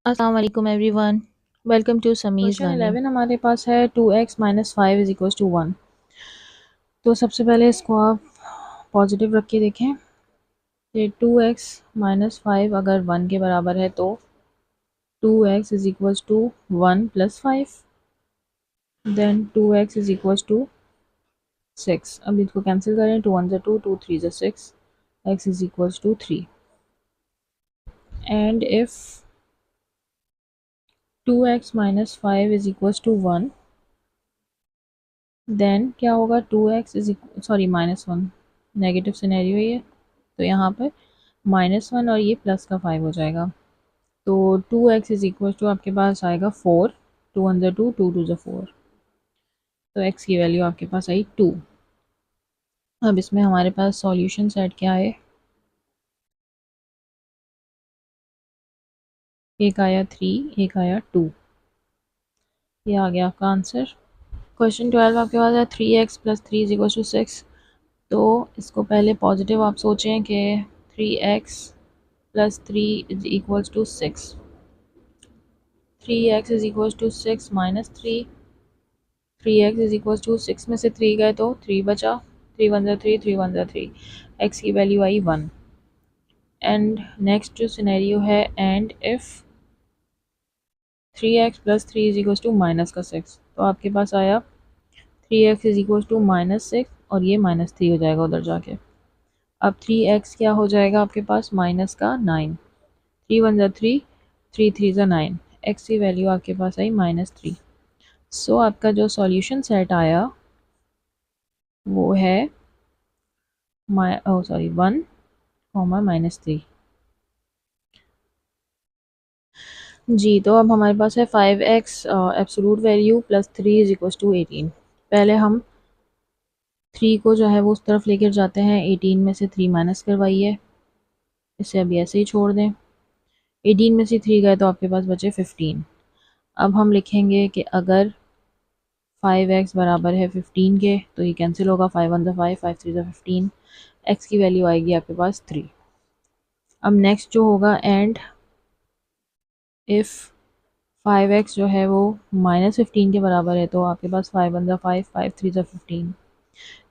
अस्सलाम वालेकुम everyone. Welcome to Sami's question learning. 11 हमारे पास है 2x minus 5 is equal to 1। तो सबसे पहले इसको आप पॉजिटिव रख के देखें कि 2x माइनस 5 अगर 1 के बराबर है तो 2x is equal to 1 plus 5, then 2x is equal to 6। अब इसको कैंसिल करें, 2 1 2, 2 3 6, x is equal to 3। And if 2x minus 5 is equal to 1, then क्या होगा, 2x is sorry minus 1, negative scenario ये, तो यहाँ पर -1 और ये प्लस का 5 हो जाएगा। तो 2x इज इक्वल टू आपके पास आएगा 4, 2 1 2, 2 2 4, तो x की वैल्यू आपके पास आई 2। अब इसमें हमारे पास सॉल्यूशन सेट क्या है, एक आया 3, एक आया 2, ये आ गया आपका आंसर। क्वेश्चन 12 आपके पास है 3x plus 3 is equal to 6। तो इसको पहले पॉजिटिव आप सोचें कि 3x plus 3 is equal to 6, 3x is equal to 6 minus 3, 3x is equal to 6 में से 3 गए तो 3 बचा, 3 1 3, 3 1 3, x की वैल्यू आई 1। एंड नेक्स्ट जो सिनेरियो है, and if 3x plus 3 is equal to minus का 6, तो आपके पास आया 3x इज इक्वल टू -6 और ये -3 हो जाएगा उधर जाके। अब 3x क्या हो जाएगा आपके पास, माइनस का 9, 3 1 3, 3 3 9, x की वैल्यू आपके पास आई -3। सो आपका जो सॉल्यूशन सेट आया वो है सॉरी 1 -3। जी, तो अब हमारे पास है 5x absolute value plus 3 is equal to 18। पहले हम 3 को जो है वो उस तरफ लेकर जाते हैं, 18 में से 3 माइनस करवाइए, इसे अभी ऐसे ही छोड़ दें। 18 में से 3 गए तो आपके पास बचे 15। अब हम लिखेंगे कि अगर 5x बराबर है 15 के, तो ये कैंसिल होगा, 5 1 5, 5 3 15, x की वैल्यू आएगी आपके पास 3। अब नेक्स्ट जो होगा, एंड इफ़ 5x जो है वो -15 के बराबर है, तो आपके पास 5 1 5, 5 3 15,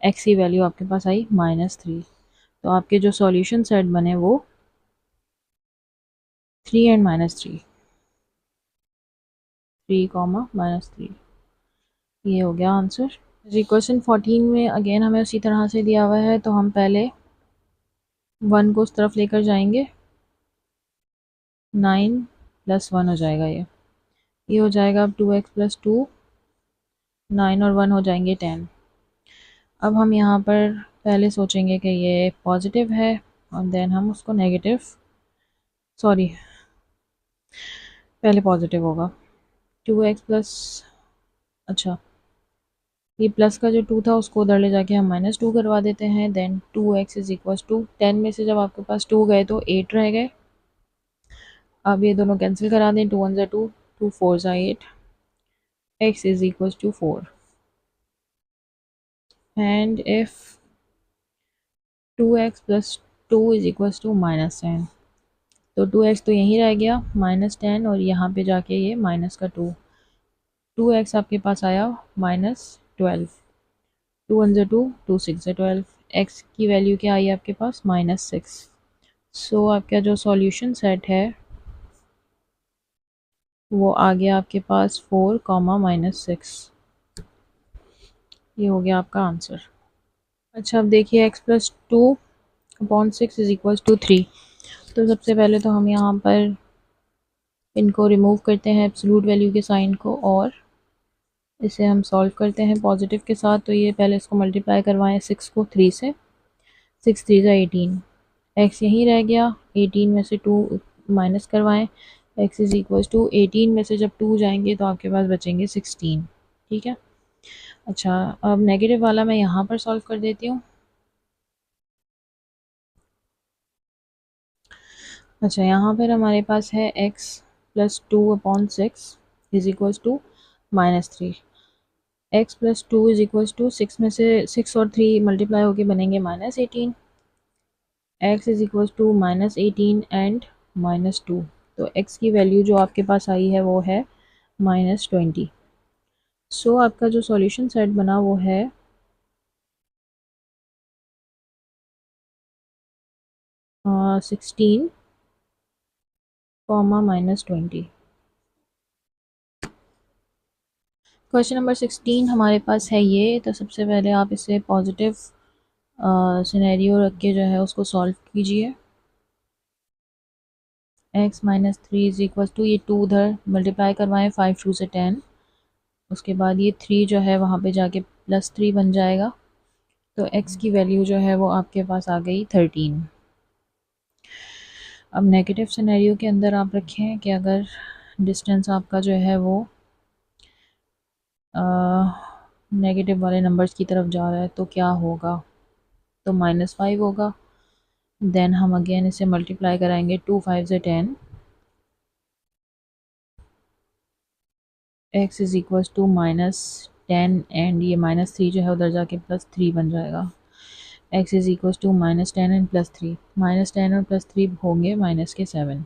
x की वैल्यू आपके पास आई -3। तो आपके जो सॉल्यूशन सेट बने वो 3 एंड -3, 3 कॉमा -3, ये हो गया आंसर। जी, क्वेश्चन 14 में अगेन हमें उसी तरह से दिया हुआ है, तो हम पहले 1 को उस तरफ लेकर जाएंगे, 9 प्लस 1 हो जाएगा, ये हो जाएगा अब 2x प्लस 2, 9 और 1 हो जाएंगे 10। अब हम यहाँ पर पहले सोचेंगे कि ये पॉजिटिव है और देन हम उसको नेगेटिव, सॉरी पहले पॉजिटिव होगा, 2x प्लस, अच्छा ये प्लस का जो 2 था उसको उधर ले जाके हम -2 करवा देते हैं, then 2x is equal to 10 में से जब आपके पास 2 गए तो 8 रह गए। अब ये दोनों कैंसिल करा दें, 2 1 2, 2 4 8, x is equal to 4। And if 2x plus 2 is equal to -10, तो 2x तो यहीं रह गया -10 और यहाँ पे जाके ये माइनस का 2, 2x आपके पास आया -12, 2 1 2, 2 6 12, x की वैल्यू क्या आई आपके पास -6। सो आपका जो सॉल्यूशन सेट है वो आ गया आपके पास 4 कॉमा -6, ये हो गया आपका आंसर। अच्छा, अब देखिए x plus 2 upon 6 is equal to 3। तो सबसे पहले तो हम यहाँ पर इनको रिमूव करते हैं एब्सोल्यूट वैल्यू के साइन को, और इसे हम सॉल्व करते हैं पॉजिटिव के साथ। तो ये पहले इसको मल्टीप्लाई करवाएं 6 को 3 से, 6 3 18, x यहीं रह गया, 18 में से 2 माइनस करवाएं, x इज इक्वल टू 18 में से जब 2 जाएंगे तो आपके पास बचेंगे 16। ठीक है। अच्छा, अब नेगेटिव वाला मैं यहाँ पर सॉल्व कर देती हूँ। अच्छा, यहाँ पर हमारे पास है x plus 2 upon 6 is equal to -3, x plus 2 is equal to 6 में से 6 और 3 मल्टीप्लाई होके बनेंगे -18, x is equal to -18 and -2, तो x की वैल्यू जो आपके पास आई है वो है -20। सो आपका जो सॉल्यूशन सेट बना वो है 16 कॉमा -20। क्वेश्चन नंबर 16 हमारे पास है ये। तो सबसे पहले आप इसे पॉजिटिव सिनेरियो रख के जो है उसको सॉल्व कीजिए। x -3 इज इक्वल टू, ये 2 उधर मल्टीप्लाई करवाएं, 5 2 से 10, उसके बाद ये 3 जो है वहाँ पे जाके +3 बन जाएगा। तो x की वैल्यू जो है वो आपके पास आ गई 13। अब नेगेटिव सिनेरियो के अंदर आप रखें कि अगर डिस्टेंस आपका जो है वो नेगेटिव वाले नंबर्स की तरफ जा रहा है तो क्या होगा। तो -5 होगा। देन हम अगेन इसे मल्टीप्लाई कराएंगे, 2 5 से 10, x is equal to -10 and ये -3 जो है उधर जाके +3 बन जाएगा। x is equal to -10 and +3, -10 और +3 होंगे माइनस के 7।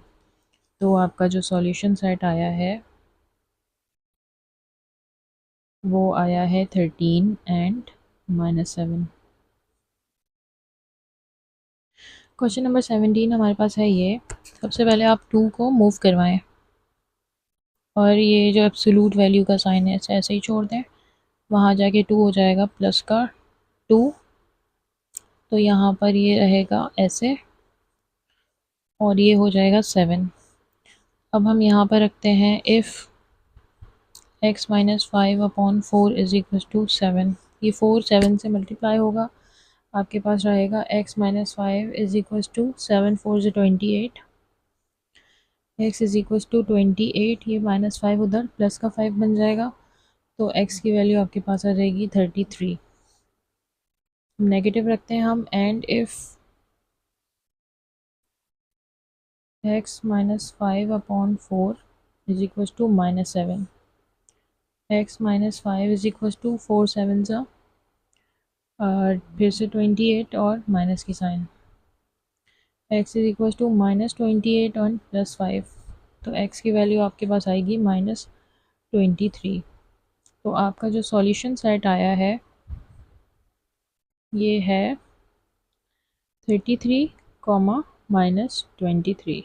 तो आपका जो सॉल्यूशन सेट आया है वो आया है 13 एंड -7। क्वेश्चन नंबर 17 हमारे पास है ये। सबसे पहले आप 2 को मूव करवाएं और ये जो एब्सोल्यूट वैल्यू का साइन है इसे ऐसे ही छोड़ दें। वहाँ जाके 2 हो जाएगा प्लस का 2, तो यहाँ पर ये रहेगा ऐसे और ये हो जाएगा 7। अब हम यहाँ पर रखते हैं if x -5/4 is equal to 7। ये 4 7 से मल्टीप्लाई होगा, आपके पास रहेगा x -5 इज इक्वल टू 7 4 से 28, x इज इक्वल टू 28, ये -5 उधर प्लस का 5 बन जाएगा। तो x की वैल्यू आपके पास आ जाएगी 33। नेगेटिव रखते हैं हम, and if x -5/4 is equal to -7, x -5 is equal to 4 7 सा और फिर से 28 और माइनस की sign, x is equal to -28 और +5, तो x की वैल्यू आपके पास आएगी -23। तो आपका जो सॉल्यूशन सेट आया है ये है 33 कॉमा -23।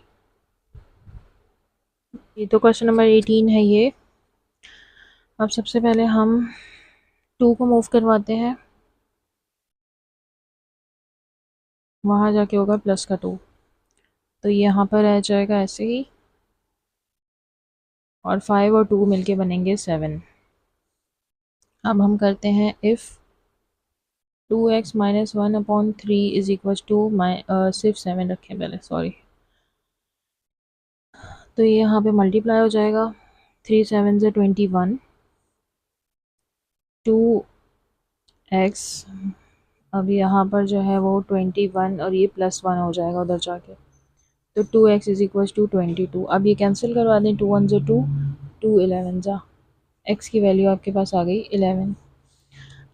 ये तो क्वेश्चन नंबर 18 है ये। अब सबसे पहले हम 2 को मूव करवाते हैं, वहाँ जाके होगा प्लस का 2, तो यहाँ पर रह जाएगा ऐसे ही और 5 और 2 मिलके बनेंगे 7। अब हम करते हैं if 2x -1/3 is equal to, सिर्फ 7 रखें पहले, सॉरी। तो ये यहाँ पे मल्टीप्लाई हो जाएगा, 3 7 से 21, 2x, अब यहाँ पर जो है वो 21 और ये +1 हो जाएगा उधर जाके, तो 2x इज इक्वल टू 22। अब ये कैंसिल करवा दें, 2 1 से 2, 2 11 जा, x की वैल्यू आपके पास आ गई 11।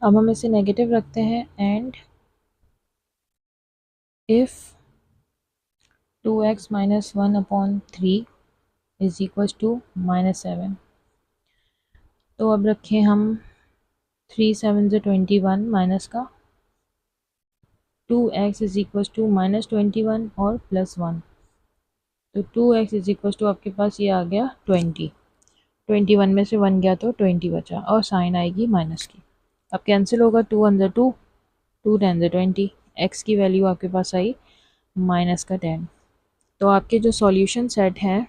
अब हम इसे नेगेटिव रखते हैं, and if 2x -1/3 is equal to -7, तो अब रखें हम 3 7 से 21 माइनस का 2x इज इक्वल टू -21 और +1, तो 2x इज इक्वल टू आपके पास ये आ गया 20। 21 में से 1 गया तो 20 बचा और साइन आएगी माइनस की। अब कैंसिल होगा, 2 1 से 2, 2 10 से 20, x की वैल्यू आपके पास आई -10। तो आपके जो सॉल्यूशन सेट हैं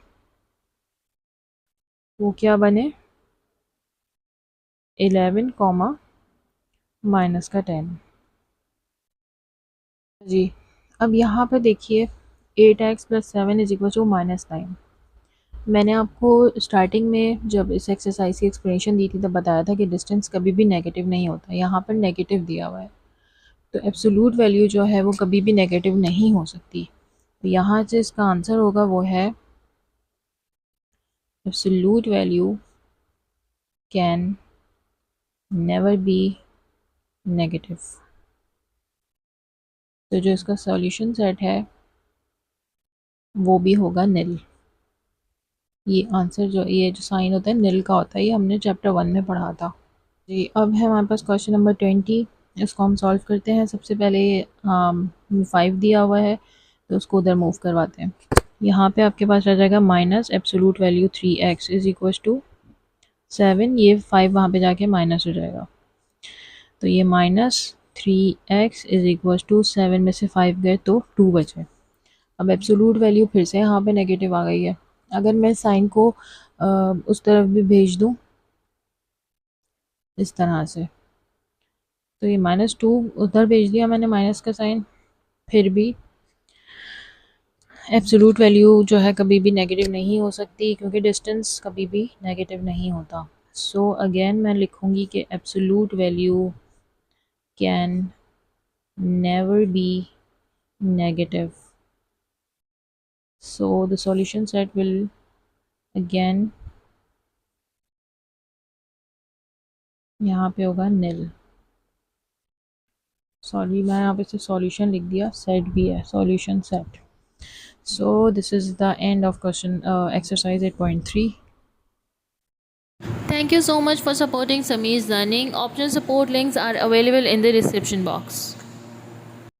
वो क्या बने, 11 कॉमा -10 जी। अब यहाँ पर देखिए 8x + 7 इज इक्वल टू -9। मैंने आपको स्टार्टिंग में जब इस एक्सरसाइज की एक्सप्लेनेशन दी थी तब बताया था कि डिस्टेंस कभी भी नेगेटिव नहीं होता, यहाँ पर नेगेटिव दिया हुआ है, तो एब्सोल्यूट वैल्यू जो है वो कभी भी नेगेटिव नहीं हो सकती। तो यहाँ से इसका आंसर होगा वो है absolute value can never be negative. तो जो इसका सॉल्यूशन सेट है वो भी होगा निल। ये आंसर ये जो साइन होता है नील का होता है, ये हमने चैप्टर 1 में पढ़ा था। जी, अब है हमारे पास क्वेश्चन नंबर 20। इसको हम सॉल्व करते हैं। सबसे पहले 5 दिया हुआ है तो उसको उधर मूव करवाते हैं। यहाँ पे आपके पास रह जाएगा minus absolute value 3x is equal to 7। ये 5 वहाँ पे जाके माइनस हो जाएगा, तो ये -3x इज इक्वल टू 7 में से 5 गए तो 2 बचे। अब एब्सोलूट वैल्यू फिर से यहाँ पे नेगेटिव आ गई है। अगर मैं साइन को उस तरफ भी भेज दूँ इस तरह से, तो ये -2 उधर भेज दिया मैंने माइनस का साइन, फिर भी एब्सोलूट वैल्यू जो है कभी भी नेगेटिव नहीं हो सकती क्योंकि डिस्टेंस कभी भी नेगेटिव नहीं होता। सो अगेन मैं लिखूँगी कि absolute value can never be negative. So the solution set will again यहाँ पे होगा nil। सॉरी, मैं यहाँ पे सिर्फ सॉल्यूशन लिख दिया, सेट भी है solution set. So this is the end of question exercise 8.3. Thank you so much for supporting Samir's learning. Optional support links are available in the description box.